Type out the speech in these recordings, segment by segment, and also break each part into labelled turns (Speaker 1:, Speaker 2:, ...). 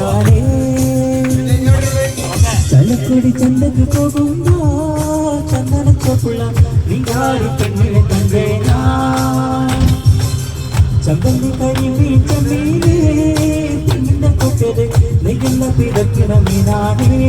Speaker 1: മീനാനേ ചലക്കുടി ചന്തക്ക് പോകുമ്പോ ചന്ദന ചോപ്പുള്ള നിങ്ങാരി പെണ്ണിനെ കണ്ടേനാ ചമ്പല്ലി കരിമീ ചമ്മീനേ പെണ്ണിന്റെ കൊട്ടല് നെയ്യുള്ള പിടക്കിട മീനാനേ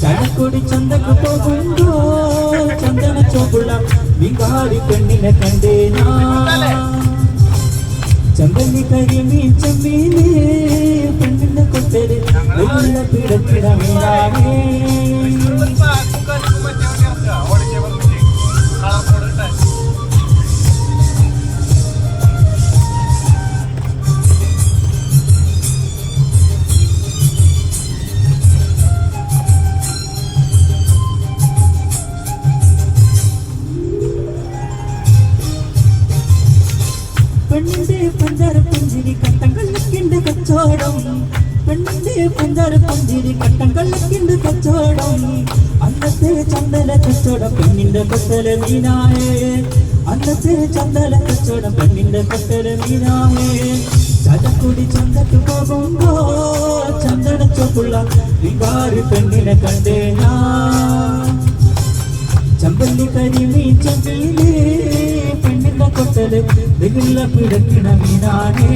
Speaker 1: ചടക്കുടി ചന്തക്ക് പോകുമ്പോ ചന്ദന ചോപ്പുള്ള വികാരി പെണ്ണിനെ കണ്ടേനാ ചമ്പല്ലി കരിമീൻ ചെമ്മീനേ പെണ്ണിന്റെ കൊട്ടല് പിടക്കിട മീനാനേ പെണ്ണിന്റെ പഞ്ചാര പുഞ്ചിരി കട്ടം കള്ളക്കിന്റെ കച്ചോടം പെണ്ണിന്റെ പഞ്ചാര പുഞ്ചിരി കട്ടം കള്ളക്കിന്റെ കച്ചോടം അന്നത്തെ ചന്ദന കച്ചോടം പെണ്ണിന്റെ കൊട്ടല് മീനായേ അന്നത്തെ ചന്ദന കച്ചോടം പെണ്ണിന്റെ കൊട്ടല് മീനായേ ചടക്കുടി ചന്തക്ക് പോകുമ്പോ ചന്ദന ചോപ്പുള്ള വികാരി പെണ്ണിനെ കണ്ടേനാ ചമ്പല്ലി കരിമീ ചമ്മീനേ പെണ്ണിന്റെ കൊട്ടല് വെള്ള പിടക്കിട മീനാനേ